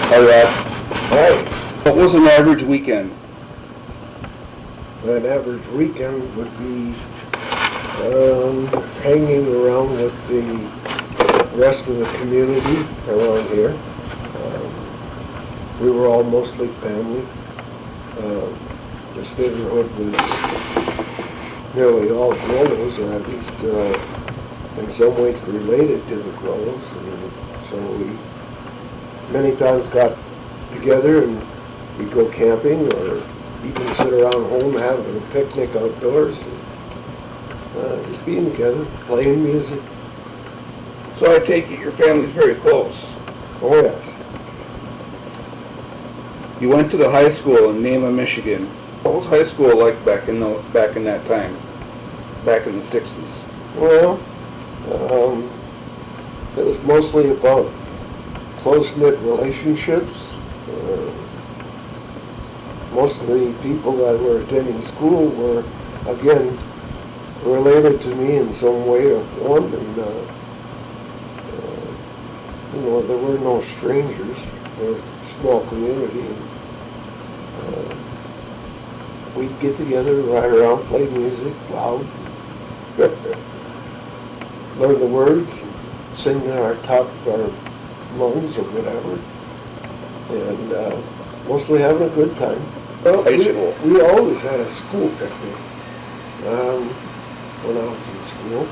Hi, Rob. Hi. What was an average weekend? An average weekend would be hanging around with the rest of the community around here. We were all mostly family. This neighborhood was nearly all Grollos, or at least in some ways related to the Grollos. And so we many times got together and we'd go camping or even sit around home having a picnic outdoors and just being together, playing music. So I take it your family's very close. Oh yes. You went to the high school in Nema, Michigan. What was high school like back in that time, back in the 60s? Well, it was mostly about close-knit relationships. Most of the people that were attending school were, again, related to me in some way or form, and there were no strangers. There was a small community, and we'd get together, ride around, play music loud, learn the words, sing at our top of our lungs or whatever, and mostly having a good time. Well, we always had a school picnic when I was in school.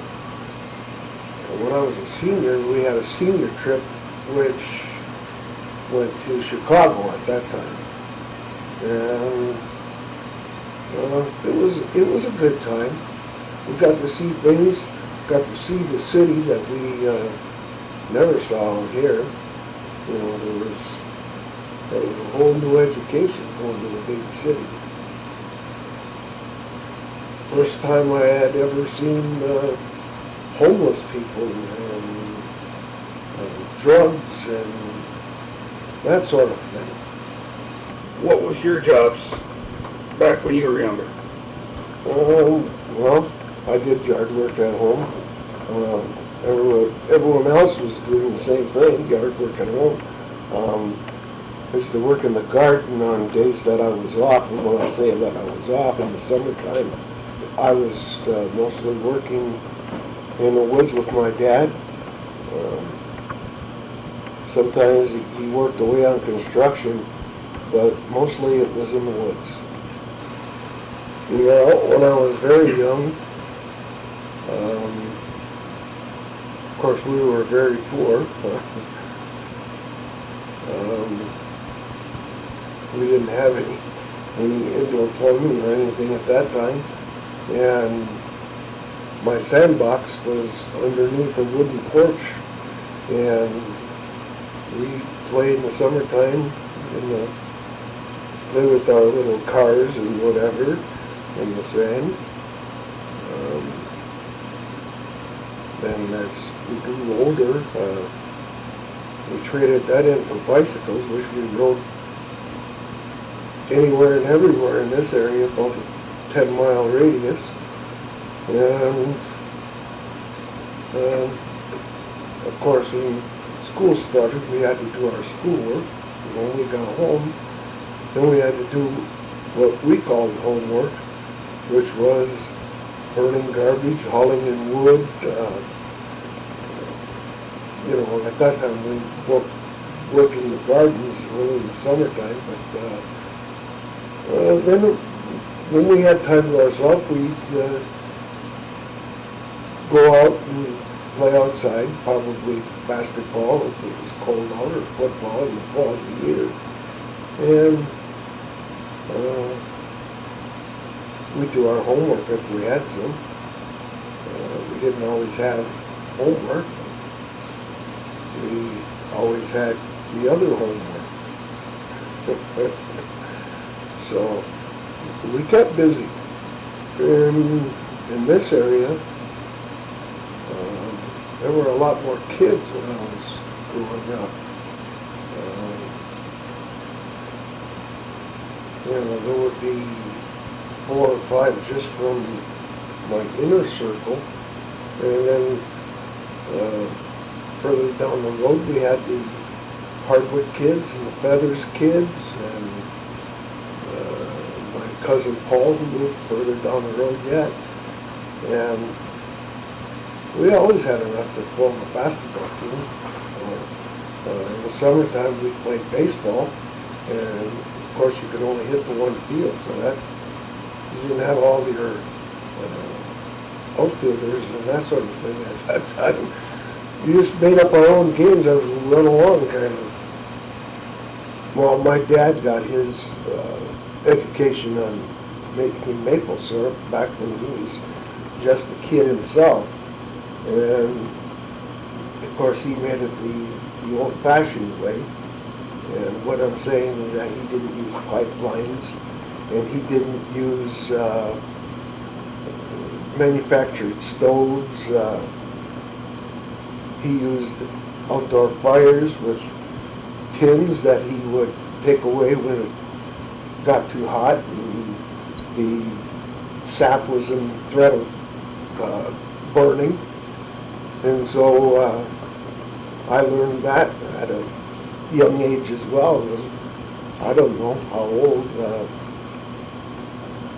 And when I was a senior, we had a senior trip which went to Chicago at that time. And it was a good time. We got to see things, got to see the city that we never saw out here. There was a whole new education going to a big city. First time I had ever seen homeless people and drugs and that sort of thing. What was your jobs back when you were younger? Well, I did yard work at home. Everyone else was doing the same thing, yard work at home. I used to work in the garden on days that I was off, and when I say that I was off, in the summertime, I was mostly working in the woods with my dad. Sometimes he worked away on construction, but mostly it was in the woods. When I was very young, of course we were very poor. We didn't have any indoor plumbing or anything at that time, and my sandbox was underneath a wooden porch, and we played in the summertime play with our little cars and whatever in the sand. Then as we grew older, we traded that in for bicycles, which we rode anywhere and everywhere in this area, about a 10-mile radius. And of course, when school started, we had to do our schoolwork. When we got home, then we had to do what we called homework, which was burning garbage, hauling in wood. At that time we worked in the gardens really in the summertime, but then when we had time to ourselves, we'd go out and play outside, probably basketball if it was cold out, or football in the fall of the year. And we'd do our homework if we had some. We didn't always have homework. We always had the other homework. So we kept busy. In this area, there were a lot more kids when I was growing up. There would be 4 or 5 just from my inner circle, and then further down the road we had the Hardwood kids and the Feathers kids, and my cousin Paul, who lived further down the road yet. And we always had enough to form a basketball team. In the summertime, we played baseball, and of course, you could only hit the one field, so that you didn't have all your outfielders and that sort of thing at that time. We just made up our own games as we went along, kind of. Well, my dad got his education on making maple syrup back when he was just a kid himself, and of course, he made it the old-fashioned way. And what I'm saying is that he didn't use pipelines, and he didn't use manufactured stoves. He used outdoor fires with tins that he would take away when it got too hot, and the sap was in threat of burning. And so I learned that at a young age as well. It was, I don't know how old,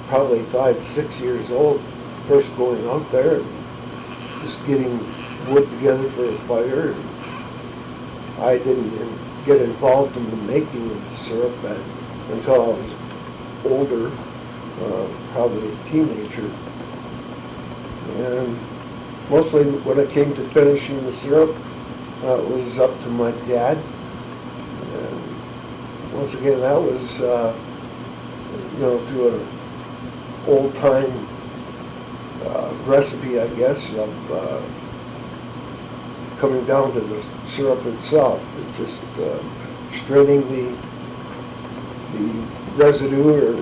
probably 5, 6 years old, first going out there and just getting wood together for a fire. And I didn't get involved in the making of the syrup until I was older, probably a teenager. And mostly when it came to finishing the syrup, it was up to my dad. And once again, that was, through an old-time recipe, I guess, of coming down to the syrup itself. It's just straining the residue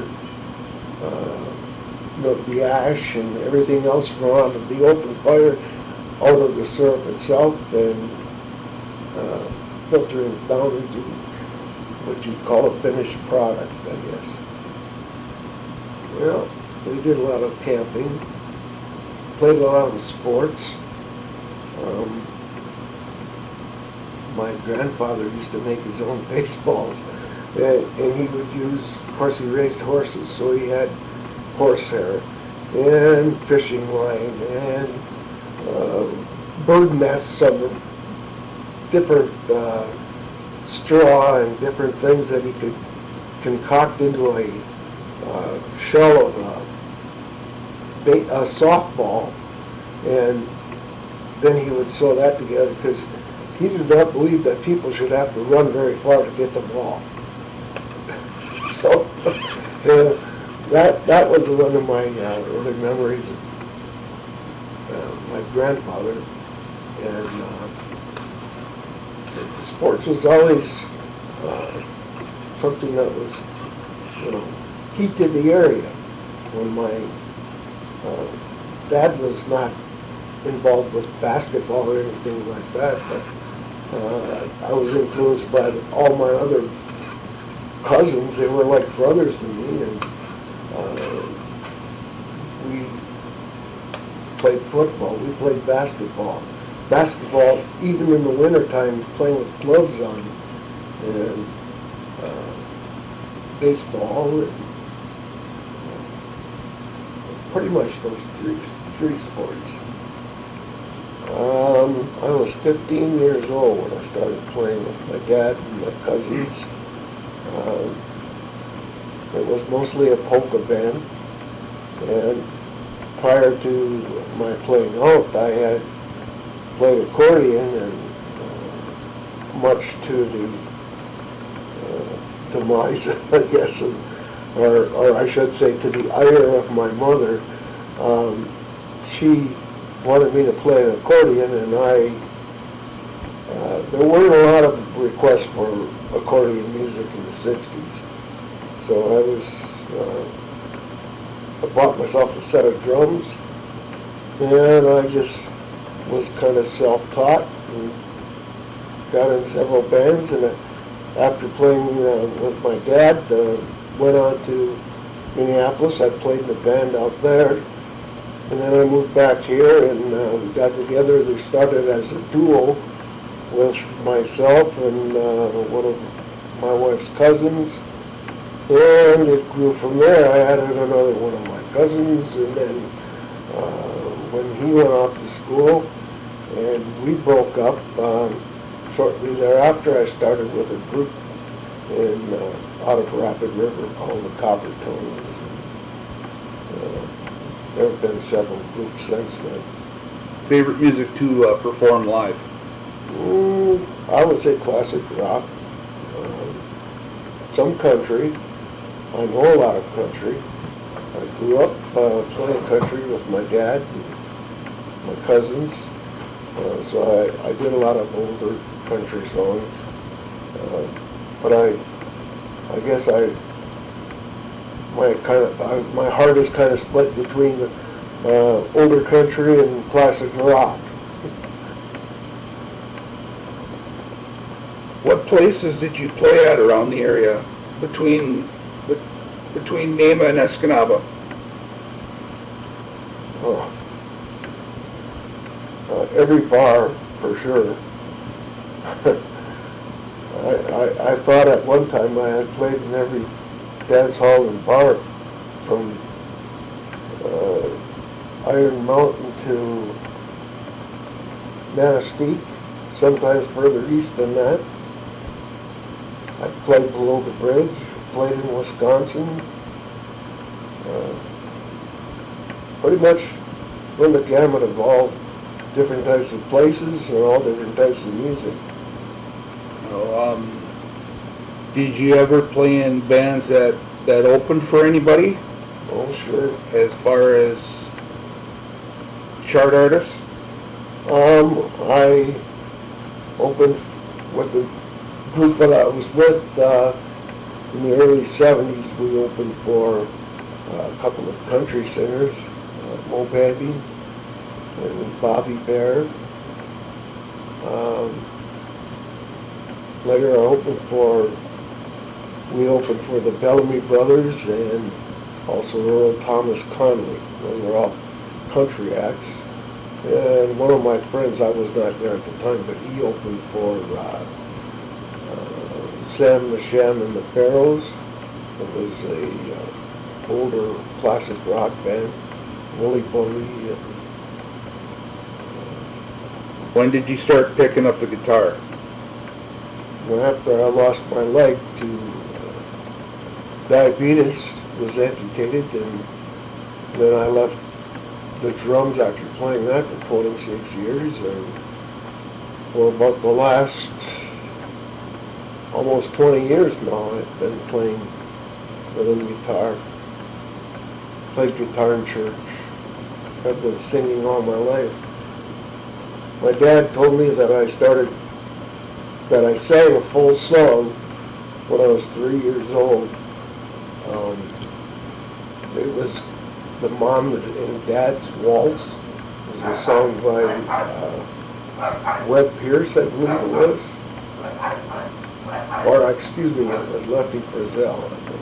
or the ash and everything else from out of the open fire out of the syrup itself, and filtering it down into what you'd call a finished product, I guess. Well, we did a lot of camping, played a lot of sports. My grandfather used to make his own baseballs, and he would use, of course he raised horses, so he had horsehair and fishing line and bird nests of different straw and different things that he could concoct into a shell of a softball, and then he would sew that together because he did not believe that people should have to run very far to get the ball. So that was one of my early memories of my grandfather. And sports was always something that was, key to the area. When my dad was not involved with basketball or anything like that, but I was influenced by all my other cousins. They were like brothers to me, and we played football, we played basketball. Basketball, even in the wintertime, playing with gloves on, and baseball, and pretty much those three sports. I was 15 years old when I started playing with my dad and my cousins. It was mostly a polka band, and prior to my playing out, I had played accordion, and much to the demise, I guess, or I should say to the ire of my mother, she wanted me to play an accordion, and there weren't a lot of requests for accordion music in the 60s. So I bought myself a set of drums, and I just was kind of self-taught and got in several bands, and after playing with my dad, went on to Minneapolis. I played in a band out there, and then I moved back here, and we got together. We started as a duo, with myself and one of my wife's cousins, and it grew from there. I added another one of my cousins, and then when he went off to school, and we broke up, shortly thereafter I started with a group out of Rapid River called the Copper Tones. There have been several groups since then. Favorite music to perform live? I would say classic rock, some country. I know a lot of country. I grew up playing country with my dad and my cousins, so I did a lot of older country songs. But I guess my heart is kind of split between older country and classic rock. What places did you play at around the area between Nema and Escanaba? Every bar, for sure. I thought at one time I had played in every dance hall and bar from Iron Mountain to Manistee, sometimes further east than that. I played below the bridge, played in Wisconsin. Pretty much run the gamut of all different types of places and all different types of music. Did you ever play in bands that opened for anybody? Oh, sure. As far as chart artists? I opened with the group that I was with in the early 70s. We opened for a couple of country singers, Mo Bandy and Bobby Bear. Later we opened for the Bellamy Brothers and also Earl Thomas Conley. Those were all country acts. And one of my friends, I was not there at the time, but he opened for Sam the Sham and the Pharaohs. It was a older classic rock band, Wooly Bully. When did you start picking up the guitar? After I lost my leg to diabetes, was amputated, and then I left the drums after playing that for 26 years, and for about the last almost 20 years now I've been playing rhythm guitar. Played guitar in church. I've been singing all my life. My dad told me that I sang a full song when I was 3 years old. It was the Mom and Dad's Waltz. It was a song by Webb Pierce, I believe it was. Or, excuse me, it was Lefty Frizzell, I think.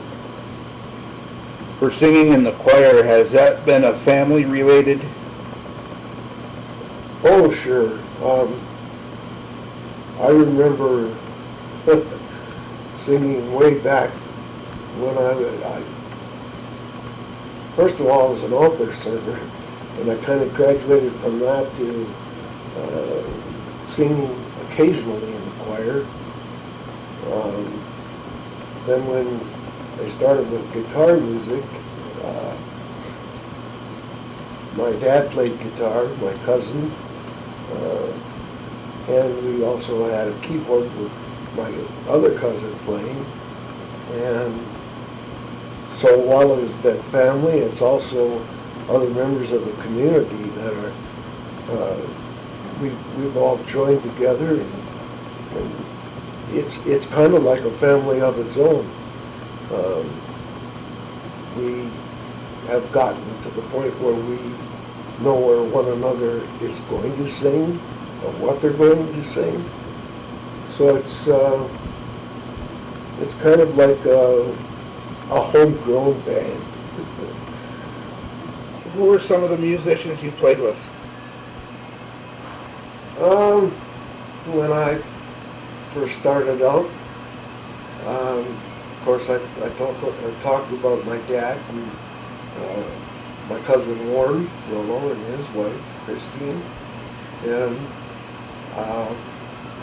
For singing in the choir, has that been a family-related? Oh, sure. I remember singing way back when first of all, I was an altar singer, and I kind of graduated from that to singing occasionally in the choir. Then when I started with guitar music, my dad played guitar, my cousin, and we also had a keyboard with my other cousin playing. And so while it's that family, it's also other members of the community that are, we've all joined together, and it's kind of like a family of its own. We have gotten to the point where we know where one another is going to sing, or what they're going to sing. So it's kind of like a homegrown band. Who were some of the musicians you played with? when I first started out, of course, I talked about my dad and my cousin Warren Rollo and his wife, Christine. And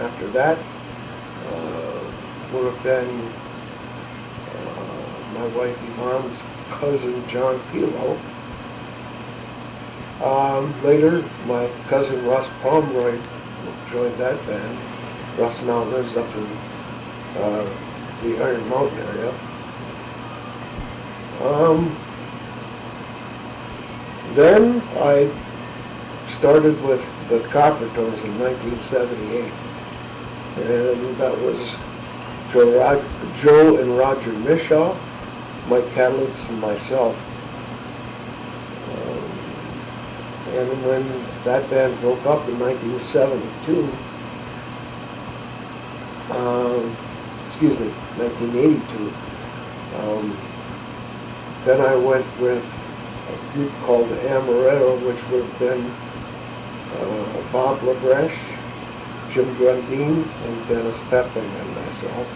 after that would have been my wife Yvonne's cousin John Pilo. Later, my cousin Russ Pomeroy joined that band. Russ now lives up in the Iron Mountain area. Then I started with the Coppertones in 1978, and that was Joe and Roger Mishaw, Mike Kadlitz, and myself. And when that band broke up in 1972, 1982, then I went with a group called Amaretto, which would have been Bob LaBreche, Jim Grundine, and Dennis Pepin and myself.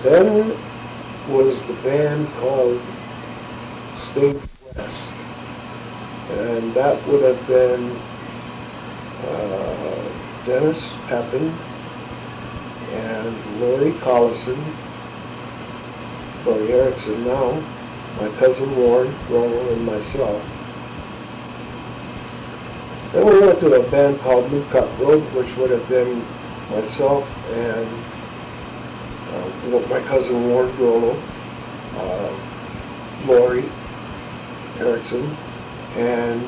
Then was the band called Stage West, and that would have been Dennis Pepin and Lori Collison, Lori Erickson now, my cousin Warren Rollo, and myself. Then we went to a band called New Cut Road, which would have been myself and my cousin Warren Rollo, Lori Erickson, and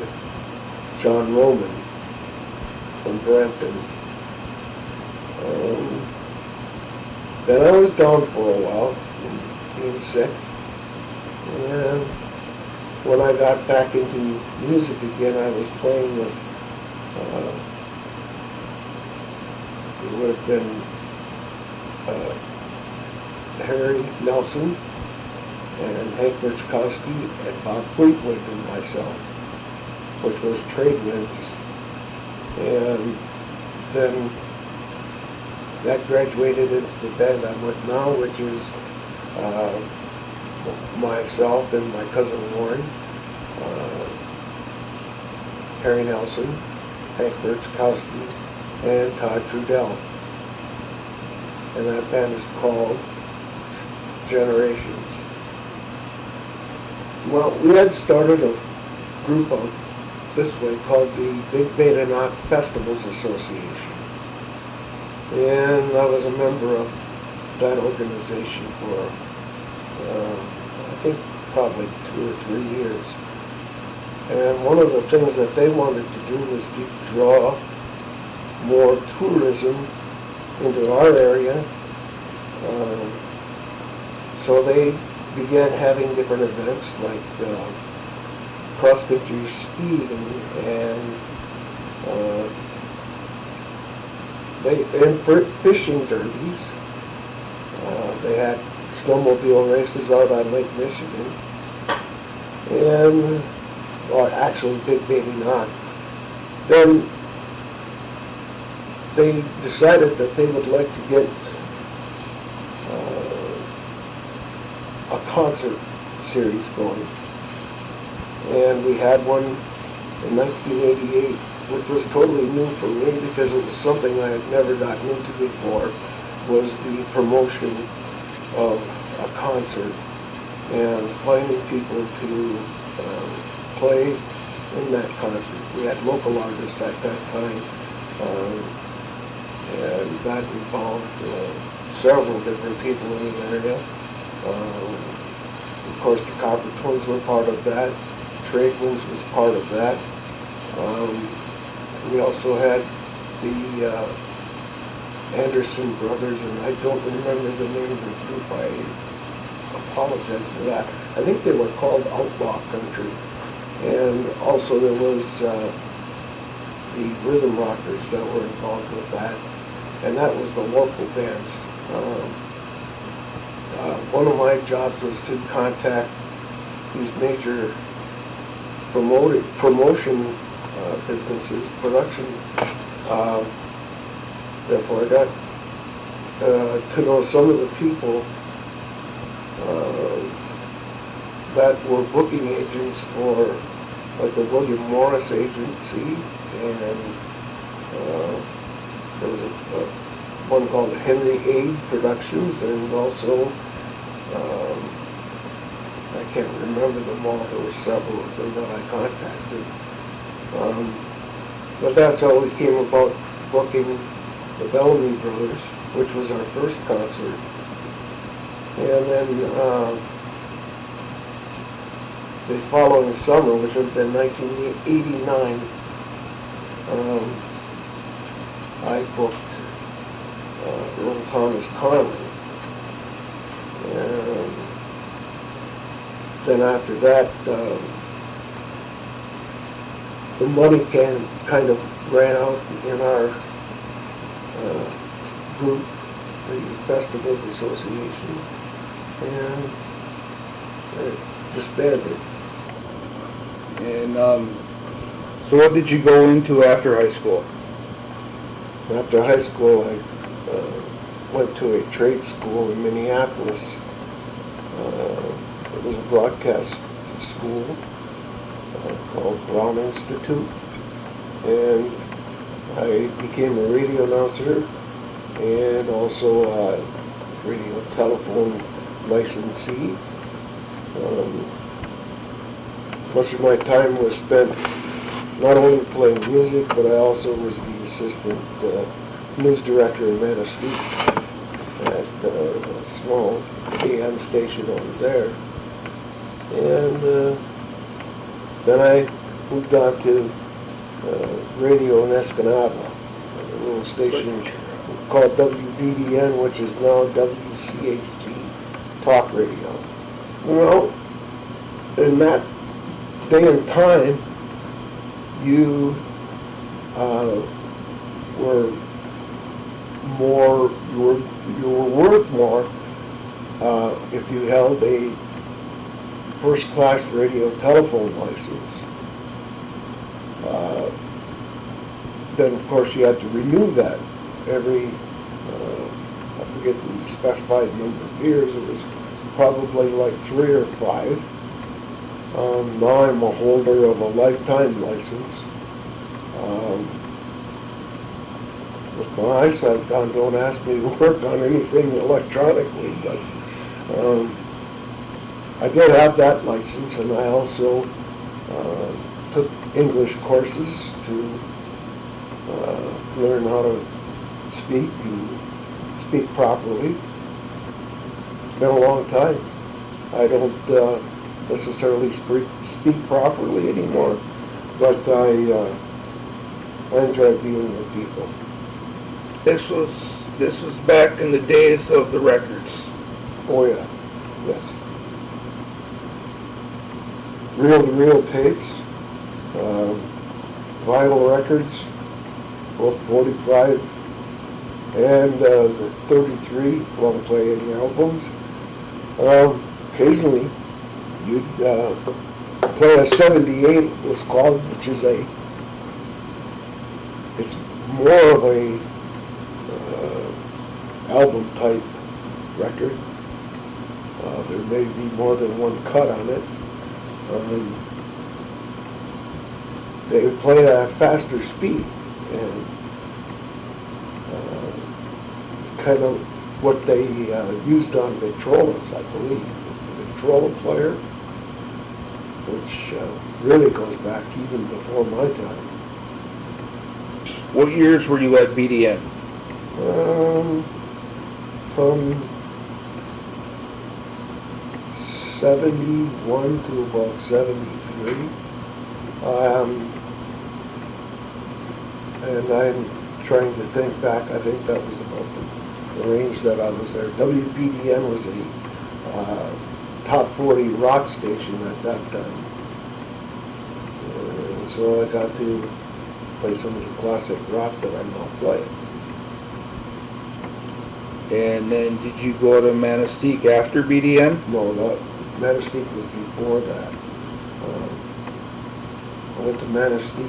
John Roman from Brampton. Then I was down for a while, being sick, and when I got back into music again, I was playing with, it would have been Harry Nelson and Hank Berchkowski and Bob Fleetwood and myself, which was Trade Winds. And then that graduated into the band I'm with now, which is myself and my cousin Warren, Harry Nelson, Hank Berchkowski, and Todd Trudell. And that band is called Generations. Well, we had started a group out this way called the Big Beta Knock Festivals Association. And I was a member of that organization for, I think, probably 2 or 3 years. And one of the things that they wanted to do was to draw more tourism into our area. So they began having different events like cross-country skiing and fishing derbies. They had snowmobile races out on Lake Michigan, and or actually Big Baby Knock. Then they decided that they would like to get a concert series going. And we had one in 1988, which was totally new for me because it was something I had never gotten into before, was the promotion of a concert and finding people to play in that concert. We had local artists at that time, and that involved several different people in the area. Of course, the Coppertones were part of that. Trade Winds was part of that. We also had the Anderson brothers, and I don't remember the name of the group. I apologize for that. I think they were called Outlaw Country. And also there was the Rhythm Rockers that were involved with that. And that was the local bands. One of my jobs was to contact these major promotion businesses, production. Therefore, I got to know some of the people that were booking agents for, like, the William Morris Agency, and there was one called Henry Aid Productions, and also I can't remember them all. There were several of them that I contacted. But that's how we came about booking the Bellamy Brothers, which was our first concert. And then the following summer, which would have been 1989, I booked Earl Thomas Conley. And then after that, the money kind of ran out in our group, the Festivals Association, and it disbanded. And so what did you go into after high school? After high school, I went to a trade school in Minneapolis. It was a broadcast school called Brown Institute, and I became a radio announcer and also a radio telephone licensee. Much of my time was spent not only playing music, but I also was the assistant news director in Manistee at a small AM station over there. And then I moved on to radio in Escanaba, a little station called WBDN, which is now WCHG Talk Radio. Well, in that day and time, you were worth more if you held a first-class radio telephone license. Then, of course, you had to renew that every, I forget the specified number of years. It was probably like 3 or 5. Now I'm a holder of a lifetime license. With my eyesight down, don't ask me to work on anything electronically, but I did have that license, and I also took English courses to learn how to speak and speak properly. It's been a long time. I don't necessarily speak properly anymore, but I enjoy being with people. This was back in the days of the records. Oh yeah, yes. Reel-to-reel tapes, vinyl records, both 45 and the 33 long-playing albums. Occasionally, you'd play a 78, it was called, which is it's more of a album type record. There may be more than one cut on it. They would play at a faster speed, and it's kind of what they used on Victrolas, I believe. The Victrola player, which really goes back even before my time. What years were you at BDN? From 71 to about 73. And I'm trying to think back. I think that was about the range that I was there. WBDN was a top 40 rock station at that time. So I got to play some of the classic rock that I now play. And then did you go to Manistee after BDN? No, Manistee was before that. went to Manistee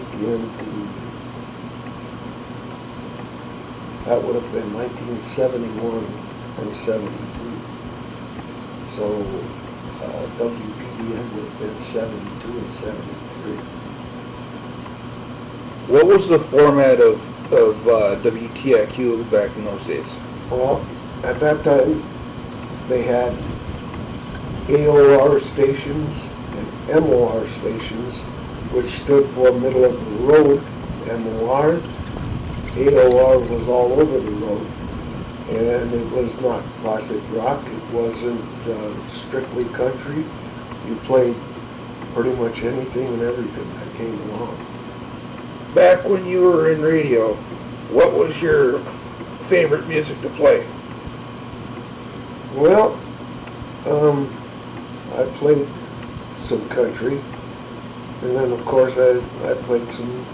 that would have been 1971 and 72. So WPDN would have been 72 and 73. What was the format of WTIQ back in those days? Well, at that time, they had AOR stations and MOR stations, which stood for middle of the road, MOR. AOR was all over the road, and it was not classic rock. It wasn't strictly country. You played pretty much anything and everything that came along. Back when you were in radio, what was your favorite music to play? Well, I played some country, and then of course I played some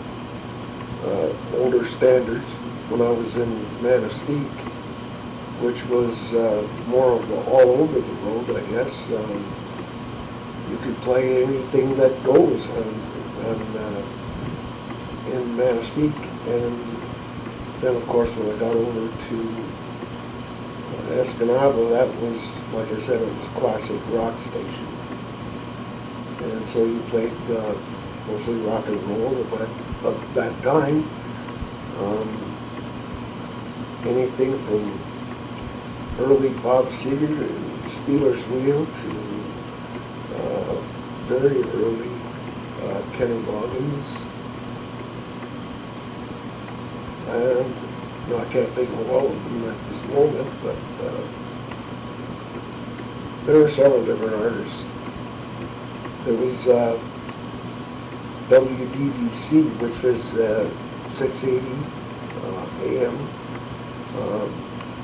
older standards when I was in Manistee, which was more of the all over the road, I guess. You could play anything that goes in Manistee, and then of course when I got over to Escanaba, that was, like I said, it was a classic rock station. And so you played mostly rock and roll at that time. Anything from early Bob Seger and Steelers Wheel to very early Kenny Loggins. And no, I can't think of all of them at this moment, but there were several different artists. There was WDBC, which was 680 AM.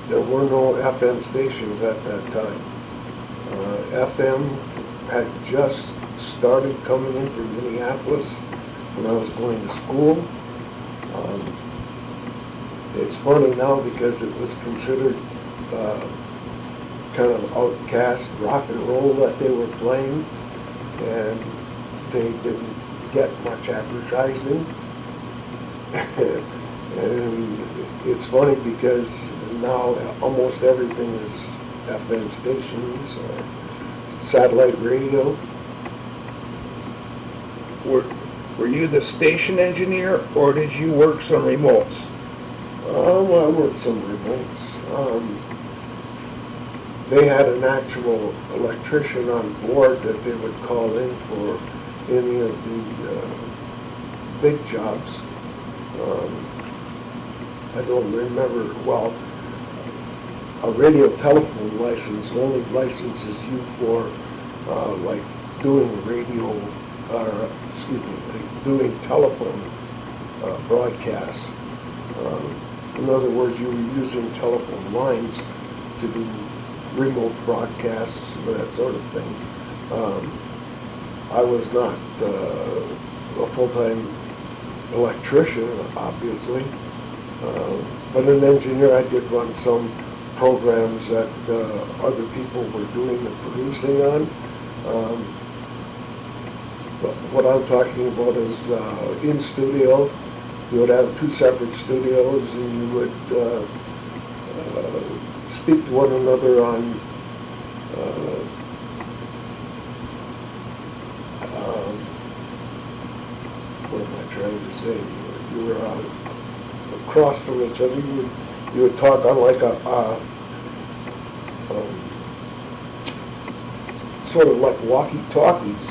There were no FM stations at that time. FM had just started coming into Minneapolis when I was going to school. It's funny now because it was considered kind of outcast rock and roll that they were playing, and they didn't get much advertising. And it's funny because now almost everything is FM stations or satellite radio. Were you the station engineer, or did you work some remotes? I worked some remotes. They had an actual electrician on board that they would call in for any of the big jobs. I don't remember, well, a radio telephone license only licenses you for like doing radio, doing telephone broadcasts. In other words, you were using telephone lines to do remote broadcasts and that sort of thing. I was not a full-time electrician, obviously, but an engineer. I did run some programs that other people were doing the producing on. But what I'm talking about is in studio. You would have two separate studios, and you would speak to one another on what am I trying to say? You were across from each other. You would talk on like a sort of like walkie-talkies.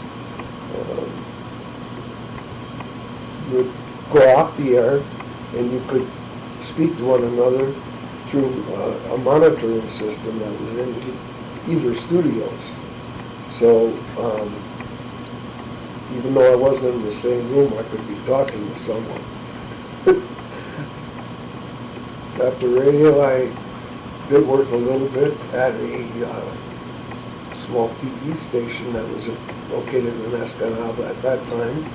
You would go off the air, and you could speak to one another through a monitoring system that was in either studios. So even though I wasn't in the same room, I could be talking to someone. After radio, I did work a little bit at a small TV station that was located in Escanaba at that time.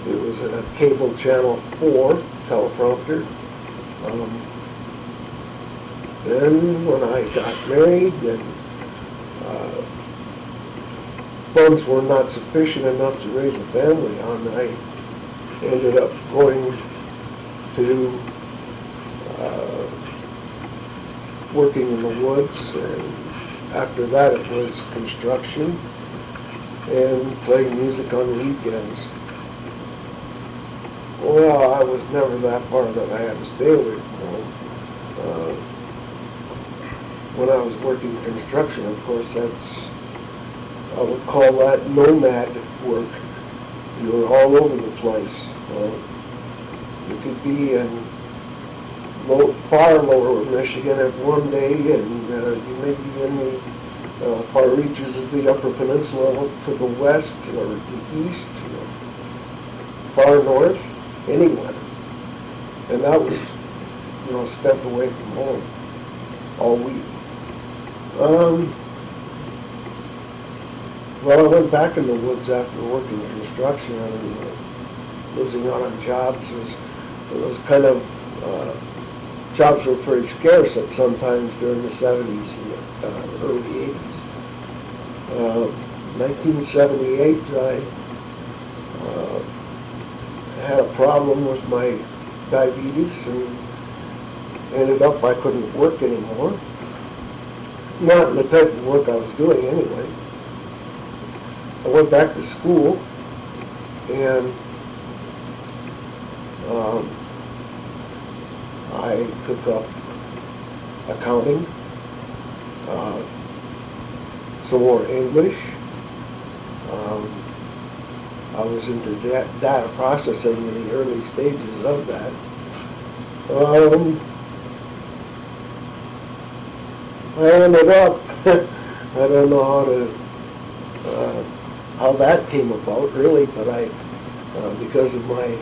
It was a cable channel 4 teleprompter. Then when I got married and funds were not sufficient enough to raise a family on, I ended up going to working in the woods, and after that it was construction and playing music on the weekends. Well, I was never that far that I had to stay away from home. When I was working construction, of course, I would call that nomad work. You were all over the place. You could be in far lower Michigan at one day, and you may be in the far reaches of the Upper Peninsula to the west or the east, far north, anywhere. And that was, spent away from home all week. Well, I went back in the woods after working construction and losing out on jobs. It was kind of, jobs were pretty scarce at sometimes during the 70s and early 80s. 1978, I had a problem with my diabetes and ended up I couldn't work anymore. Not in the type of work I was doing anyway. I went back to school and I took up accounting, some more English. I was into data processing in the early stages of that. I ended up, I don't know how that came about really, but because of my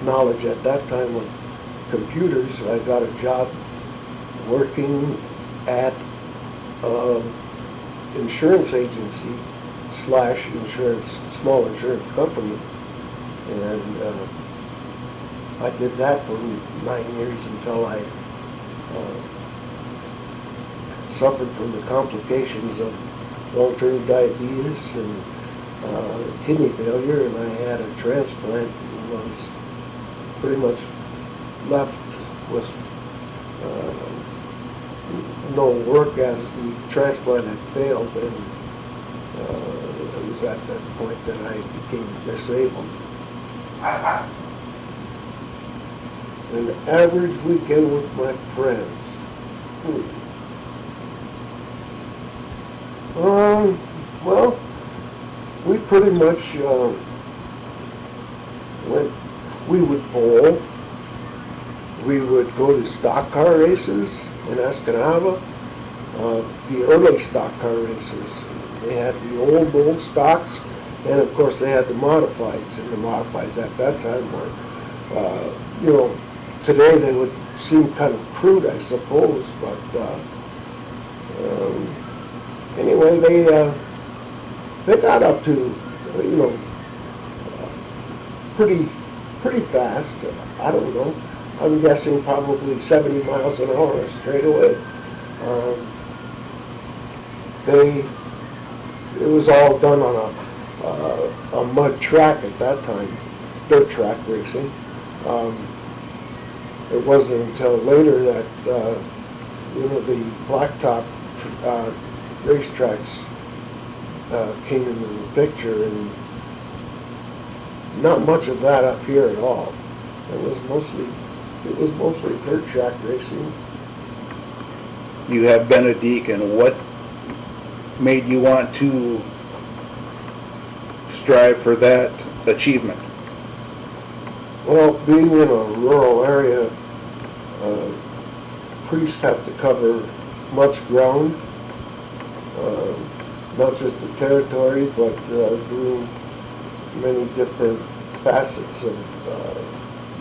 knowledge at that time of computers, I got a job working at insurance agency / small insurance company, and I did that for 9 years until I suffered from the complications of long-term diabetes and kidney failure, and I had a transplant and was pretty much left with no work as the transplant had failed, and it was at that point that I became disabled. An average weekend with my friends. Well, we pretty much we would bowl, we would go to stock car races in Escanaba, the early stock car races. They had the old stocks, and of course they had the modifieds, and the modifieds at that time were, today they would seem kind of crude, I suppose, but anyway, they got up to, pretty fast. I don't know. I'm guessing probably 70 miles an hour straight away. It was all done on a mud track at that time, dirt track racing. It wasn't until later that the blacktop racetracks came into the picture, and not much of that up here at all. It was mostly dirt track racing. You have been a deacon. What made you want to strive for that achievement? Well, being in a rural area, priests have to cover much ground, not just the territory, but doing many different facets of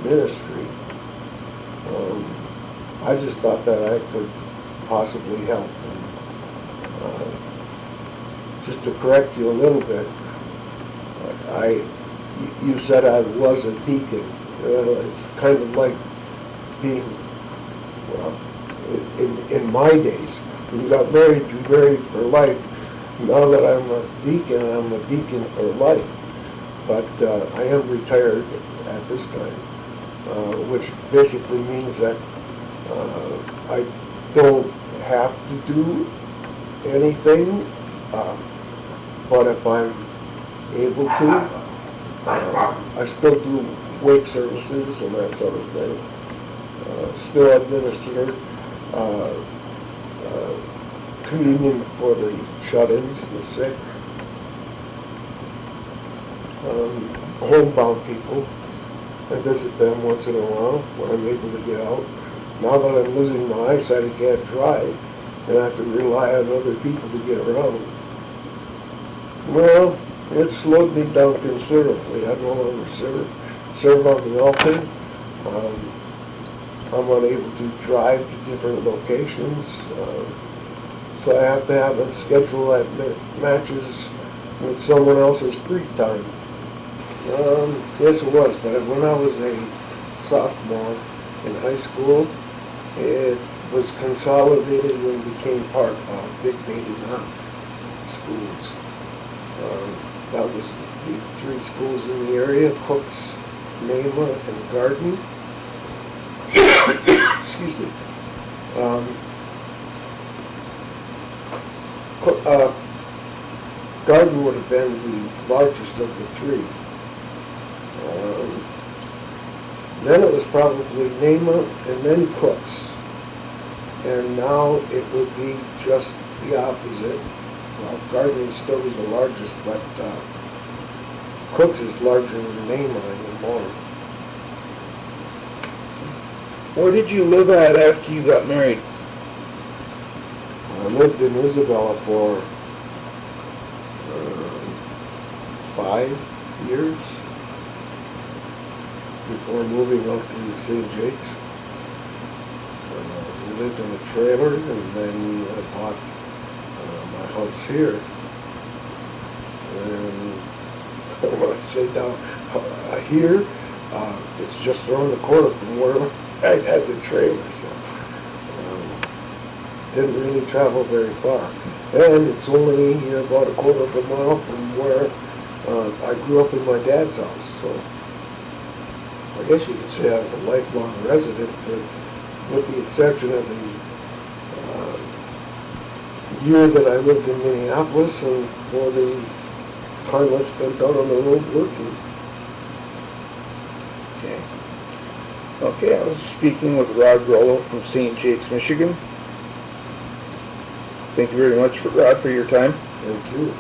ministry. I just thought that I could possibly help. Just to correct you a little bit, you said I was a deacon. It's kind of like being, well, in my days, when you got married, you married for life. Now that I'm a deacon for life. But I am retired at at this time, which basically means that I don't have to do anything, but if I'm able to, I still do wake services and that sort of thing. Still administer communion for the shut-ins, the sick, homebound people. I visit them once in a while when I'm able to get out. Now that I'm losing my eyesight, I can't drive, and I have to rely on other people to get around. Well, it slowed me down considerably. I no longer serve on the altar. I'm unable to drive to different locations, so I have to have a schedule that matches with someone else's free time. Yes, it was, but when I was a sophomore in high school, it was consolidated and became part of Big Baby schools. That was the three schools in the area, Cooks, Nema, and Garden. Excuse me. Garden would have been the largest of the three. Then it was probably Nema and then Cooks. And now it would be just the opposite. Well, Garden still is the largest, but Cooks is larger than Nema anymore. Where did you live at after you got married? I lived in Isabella for 5 years before moving out to St. Jake's. We lived in a trailer, and then I bought my house here. And when I say down here, it's just around the corner from where I had the trailer, so didn't really travel very far. And it's only about a quarter of a mile from where I grew up in my dad's house, so I guess you could say I was a lifelong resident, with the exception of the year that I lived in Minneapolis and for the time I spent out on the road working. Okay, I was speaking with Rod Rollo from St. Jake's, Michigan. Thank you very much, Rod, for your time. Thank you.